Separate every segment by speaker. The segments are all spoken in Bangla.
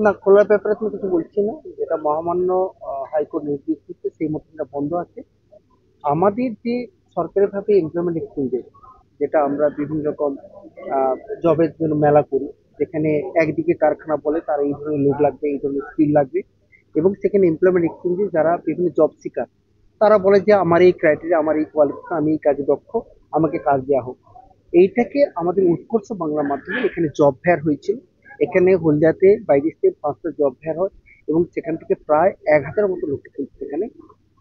Speaker 1: না, খোলার ব্যাপারে তুমি কিছু বলছি না, যেটা মহামান্য হাইকোর্ট নির্দেশ দিচ্ছে সেই মতো এটা বন্ধ আছে। আমাদের যে সরকারি ভাবে এমপ্লয়মেন্ট এক্সচেঞ্জেস, যেটা আমরা বিভিন্ন রকম জবের জন্য মেলা করি, যেখানে একদিকে কারখানা বলে তার এই ধরনের লোক লাগবে, এই ধরনের স্কিল লাগবে, এবং সেখানে এমপ্লয়মেন্ট এক্সচেঞ্জে যারা বিভিন্ন জব সিকার, তারা বলে যে আমার এই ক্রাইটেরিয়া, আমার এই কোয়ালিফিকেশন, আমি এই কাজে দক্ষ, আমাকে কাজ দেওয়া হোক। এইটাকে আমাদের উৎকর্ষ বাংলার মাধ্যমে এখানে জব ফেয়ার হয়েছিল। এখানে হলদিয়াতে বাইরে থেকে 5টা জব ফেয়ার হয়, এবং সেখান থেকে প্রায় 1000 মতো লোককে কিন্তু সেখানে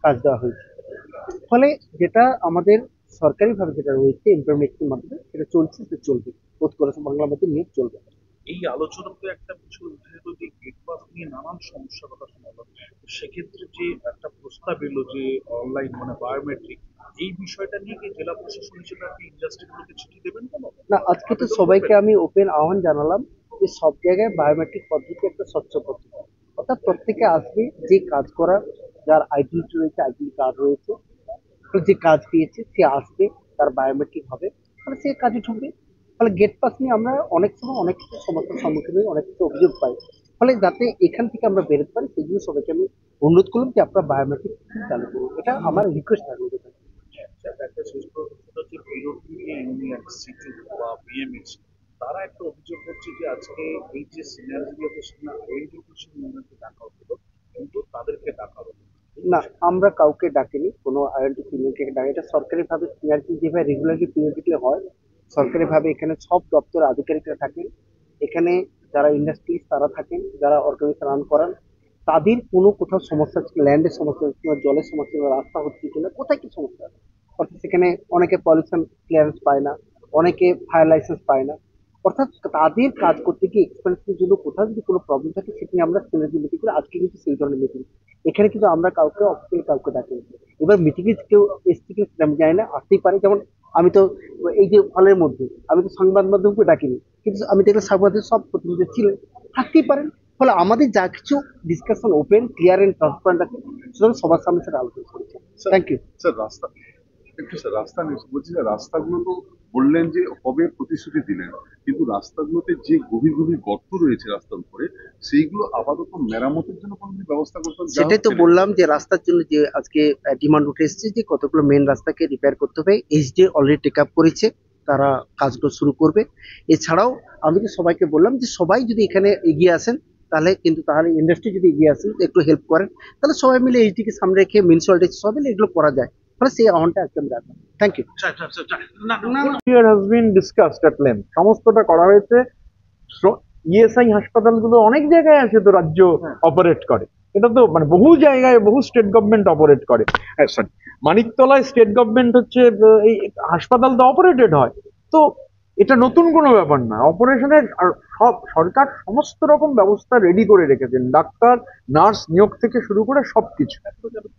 Speaker 1: কাজ দেওয়া হয়েছে। ফলে যেটা আমাদের সরকারিভাবে যেটা রয়েছে এমপ্লয়মেন্টের মাধ্যমে, সেটা চলছে, সেটা চলবে, উৎকর্ষ বাংলার মধ্যে নিয়োগ চলবে।
Speaker 2: এই আলোচনাতে একটা বিষয় উঠে এলো যে গেট পাস নিয়ে নানান সমস্যার কথা শোনা গেল। তো সেক্ষেত্রে যে একটা প্রস্তাব এলো যে অনলাইন মানে বায়োমেট্রিক, এই বিষয়টা নিয়ে কি জেলা প্রশাসন হিসেবে আপনি ইন্ডাস্ট্রিগুলোকে চিঠি দেবেন কেন,
Speaker 1: না, আজকে তো
Speaker 2: আবেদন
Speaker 1: সবাইকে
Speaker 2: করবেন?
Speaker 1: আমি ওপেন আহ্বান জানালাম যে সব জায়গায় বায়োমেট্রিক পদ্ধতি একটা স্বচ্ছ পদ্ধতি, অর্থাৎ প্রত্যেকে আসবে, যে কাজ করার, যার আইডেন্টি রয়েছে, আইডেন্টি কার্ড রয়েছে, তো যে কাজ পেয়েছে সে আসবে, তার বায়োমেট্রিক হবে, তাহলে সে কাজে ঢুকবে। ফলে গেট পাস নিয়ে আমরা অনেক সময় অনেক কিছু সমস্যার সম্মুখীন হই, অনেক কিছু অভিযোগ পাই। ফলে যাতে এখান থেকে আমরা বেরোতে পারি সেই জন্য সবাইকে আমি অনুরোধ করলাম যে আপনারা বায়োমেট্রিক চালু করুন, এটা আমার রিকোয়েস্ট থাকবে।
Speaker 2: একটা শেষ প্রশ্নটা হচ্ছে বিরোধী যে ইউনিয়ন সিটু বা বিএমএস, তারা একটা অভিযোগ করছে যে আজকে এই যে সিনারিওতে সেখানে আইডেন্টিফিকেশন ইউনিয়নকে ডাকা হতো, কিন্তু তাদেরকে ডাকা হতো না। এই
Speaker 1: না,
Speaker 2: বিষয়ে
Speaker 1: আমরা কাউকে ডাকিনি, কোনো আইডেন্টি পিরিয়ডকে ডাকি, এটা সরকারিভাবে সিআরপি যেভাবে রেগুলারলি পিরিয়ডিকলি হয়, সরকারিভাবে এখানে সব দপ্তর আধিকারিকরা থাকেন, এখানে যারা ইন্ডাস্ট্রিজ তারা থাকেন, যারা অর্গানাইজেশন রান করান, তাদের কোনো কোথাও সমস্যা হচ্ছে, ল্যান্ডের সমস্যা হচ্ছে কিংবা জলের সমস্যা কিংবা রাস্তা হচ্ছে কিনা, কোথায় কি সমস্যা আছে, অর্থাৎ সেখানে অনেকে পলিউশন ক্লিয়ারেন্স পায় না, অনেকে ফায়ার লাইসেন্স পায় না, অর্থাৎ তাদের কাজ করতে গিয়ে এক্সপেন্সের জন্য কোথাও যদি কোনো প্রবলেম থাকে, সেটা নিয়ে আমরা সিনারি মিটিং করি। আজকে কিন্তু সেই ধরনের মিটিং, এখানে কিন্তু আমরা কাউকে অফিসিয়ালি কাউকে ডাকিনি। এবার মিটিং এ কেউ এসছে কি আমি জানি না, আসতেই পারে। যেমন আমি তো এই যে হলের মধ্যে আমি তো সংবাদ মাধ্যমকে ডাকিনি, কিন্তু আমি দেখলাম সংবাদের সব প্রতিনিধি ছিলেন, থাকতেই পারেন। ফলে আমাদের যা কিছু discussion open, clear and transparent আছে, সুতরাং সবার সামনে সেটা আলোচনা করেছে।
Speaker 3: Sir,
Speaker 1: thank you.
Speaker 3: স্যার রাস্তা একটু স্যার রাস্তা নিয়ে বলছি স্যার, রাস্তাগুলো তো বললেন যে হবে, প্রতিশ্রুতি দিলেন, কিন্তু রাস্তাগুলোতে যে গভীর গভীর গর্ত রয়েছে রাস্তার উপরে, সেইগুলো আপাতত মেরামতের জন্য কোনো কি ব্যবস্থা করতে হবে? যা
Speaker 1: সেটাই তো
Speaker 3: হচ্ছে না।
Speaker 1: বললাম যে রাস্তার জন্য যে আজকে ডিমান্ড উঠে এসেছে যে কতগুলো মেন রাস্তাকে রিপেয়ার করতে হবে, এইচডি অলরেডি টেক আপ করেছে, তারা কাজগুলো শুরু করবে। এছাড়াও আমি তো সবাইকে বললাম যে সবাই যদি এখানে এগিয়ে আসেন, তাহলে ইন্ডাস্ট্রি যদি এগিয়ে আসেন, একটু হেল্প করেন, তাহলে সবাই মিলে এইচডি কে সামনে রেখে মিউনিসিপালিটি সবাই মিলে এগুলো করা যায়। ফলে সেই আহ্বানটা আজকে আমি রাখলাম। Thank you.
Speaker 2: Sir, sir, sir, sir, না, না,
Speaker 4: Here has been discussed at length, সমস্তটা করা হয়েছে। ইএসআই হাসপাতালগুলো অনেক জায়গায় আছে তো, রাজ্য অপারেট করে, এটা তো মানে বহু জায়গায় বহু স্টেট গভর্নমেন্ট অপারেট করে। সরি, মানিকতলায় স্টেট গভর্নমেন্ট হচ্ছে এই হাসপাতাল তো অপারেটেড হয়, তো এটা নতুন কোনো ব্যাপার না। অপারেশনের আর সব সরকার সমস্ত রকম ব্যবস্থা রেডি করে রেখেছেন, ডাক্তার নার্স নিয়োগ থেকে শুরু করে সবকিছু।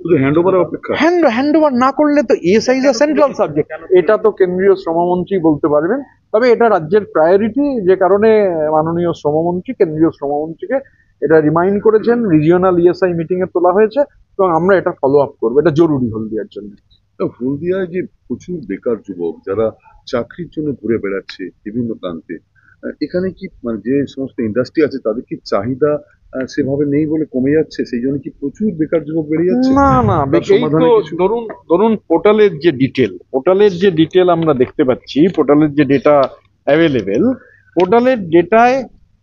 Speaker 3: শুধু হ্যান্ড ওভারের অপেক্ষা।
Speaker 4: হ্যান্ড ওভার না করলে তো ইএসআই ইজ সেন্ট্রাল সাবজেক্ট, এটা তো কেন্দ্রীয় শ্রমমন্ত্রী বলতে পারবেন। তবে এটা রাজ্যের প্রায়োরিটি, যে কারণে মাননীয় শ্রমমন্ত্রী কেন্দ্রীয় শ্রমমন্ত্রীকে এটা রিমাইন্ড করেছেন, রিজিওনাল ইএসআই মিটিং এ তোলা হয়েছে, এবং আমরা এটা ফলো আপ করবো, এটা জরুরি হলদিয়ার জন্য।
Speaker 3: হলদিয়ায় যে প্রচুর বেকার যুবক যারা চাকরির জন্য ঘুরে বেড়াচ্ছে বিভিন্ন প্রান্তে, এখানে কি মানে যে সমস্ত ইন্ডাস্ট্রি আছে তাদের কি চাহিদা সেভাবে নেই বলে কমে যাচ্ছে, সেই জন্য কি প্রচুর বেকার যুবক বেরিয়ে যাচ্ছে?
Speaker 4: না না,
Speaker 3: তার
Speaker 4: এই
Speaker 3: সমাধানে
Speaker 4: তো
Speaker 3: কিছু?
Speaker 4: ধরুন ধরুন পোর্টালের যে ডিটেল আমরা দেখতে পাচ্ছি, পোর্টালের যে ডেটা অ্যাভেলেবেল, পোর্টালের ডেটায়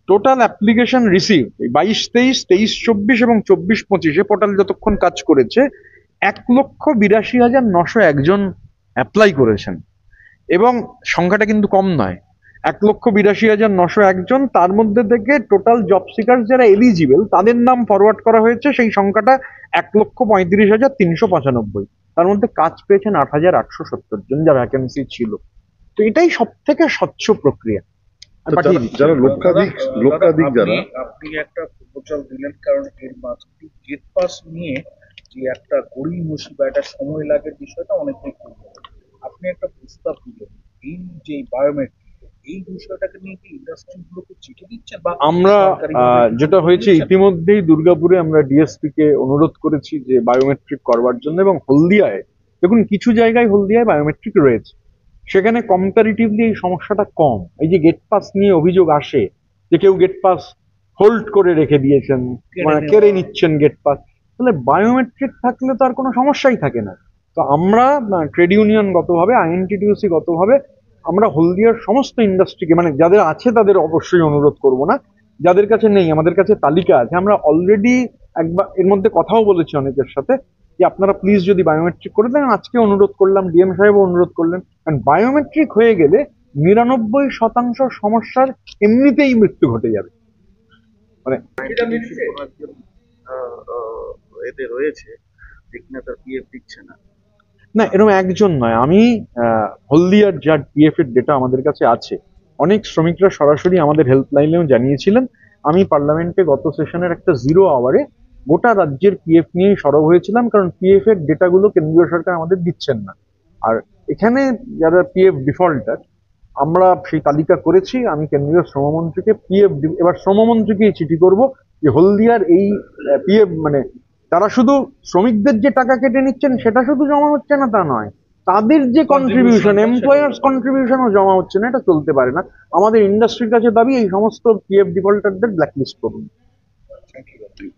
Speaker 4: টোটাল অ্যাপ্লিকেশন রিসিভ 22-23, 23-24 এবং 24-25-এ পোর্টাল যতক্ষণ কাজ করেছে 1,82,901 জন অ্যাপ্লাই করেছেন, এবং সংখ্যাটা কিন্তু কম নয়। 1,82,901 জন, তার মধ্যে থেকে টোটাল জব সিকার যারা এলিজিবল তাদের নাম ফরওয়ার্ড করা হয়েছে, সেই সংখ্যাটা 1,35,395। তার মধ্যে কাজ পেয়েছেন 8,870 জন, যা ভ্যাকেন্সি ছিল। তো এটাই সব থেকে স্বচ্ছ প্রক্রিয়া। আর পাঠিয়ে দিচ্ছি।
Speaker 3: যারা লক্ষাধিক লক্ষাধিক যারা
Speaker 2: আপনি একটা প্রপোজাল দিলেন, কারণ এর মাঝে গেট পাস নিয়ে যে একটা গড়িমসি বা একটা সময় লাগের বিষয়টা অনেকটাই কমে যাবে। আপনি একটা প্রস্তাব দিলেন, এই যে বায়োমেট্রিক, এই বিষয়টাকে নিয়ে কি ইন্ডাস্ট্রি গুলোকে চিঠি দিচ্ছেন বা
Speaker 4: আমরা
Speaker 2: সরকারিভাবে কিছু
Speaker 4: যেটা হয়েছে
Speaker 2: দিচ্ছেন?
Speaker 4: ইতিমধ্যেই দুর্গাপুরে আমরা ডিএসপি কে অনুরোধ করেছি যে বায়োমেট্রিক করবার জন্য, এবং হলদিয়ায় দেখুন কিছু জায়গায় হলদিয়ায় বায়োমেট্রিক রয়েছে, সেখানে কম্পারিটিভলি এই সমস্যাটা কম। এই যে গেট পাস নিয়ে অভিযোগ আসে যে কেউ গেট পাস হোল্ড করে রেখে দিয়েছেন, মানে কেড়ে নিচ্ছেন গেট পাস, তাহলে বায়োমেট্রিক থাকলে তো আর কোনো সমস্যাই থাকে না। তো আমরা ট্রেড ইউনিয়ন গতভাবে, আইএনটিটিউসি গতভাবে আমরা হলদিয়ার সমস্ত ইন্ডাস্ট্রিকে, মানে যাদের আছে তাদের অবশ্যই অনুরোধ করব না, যাদের কাছে নেই আমাদের কাছে তালিকা আছে, আমরা অলরেডি একবার এর মধ্যে কথাও বলেছি অনেকের সাথে যে আপনারা প্লিজ যদি বায়োমেট্রিক করে দেন, আজকে অনুরোধ করলাম, ডিএম সাহেবও অনুরোধ করলেন, কারণ বায়োমেট্রিক হয়ে গেলে 99% সমস্যার এমনিতেই মৃত্যু ঘটে যাবে। মানে
Speaker 2: এতে রয়েছে যে কিনা তার পিএফ দিচ্ছে না।
Speaker 4: না, এরকম একজন নয়, আমি হলদিয়ার যা পিএফ এর ডেটা আমাদের কাছে আছে, অনেক শ্রমিকরা সরাসরি আমাদের হেল্পলাইনেও জানিয়েছিলেন। আমি পার্লামেন্টে গত সেশনের একটা 0 আওয়ারে গোটা রাজ্যের পিএফ নিয়েই সরব হয়েছিলাম, কারণ পিএফ এর ডেটাগুলো কেন্দ্রীয় সরকার আমাদের দিচ্ছেন না। আর এখানে যারা পিএফ ডিফল্টার, আমরা সেই তালিকা করেছি, আমি কেন্দ্রীয় শ্রমমন্ত্রীকে এবার শ্রমমন্ত্রীকেই চিঠি করব যে হলদিয়ার এই পিএফ, মানে তারা শুধু শ্রমিকদের যে টাকা কেটে নিচ্ছেন সেটা শুধু জমা হচ্ছে না তা নয়, তাদের যে কন্ট্রিবিউশন, এমপ্লয়ার্স কন্ট্রিবিউশনও জমা হচ্ছে না, এটা চলতে পারে না। আমাদের ইন্ডাস্ট্রির কাছে দাবি এই সমস্ত পিএফ ডিফল্টারদের ব্ল্যাকলিস্ট করুন।
Speaker 2: Thank you.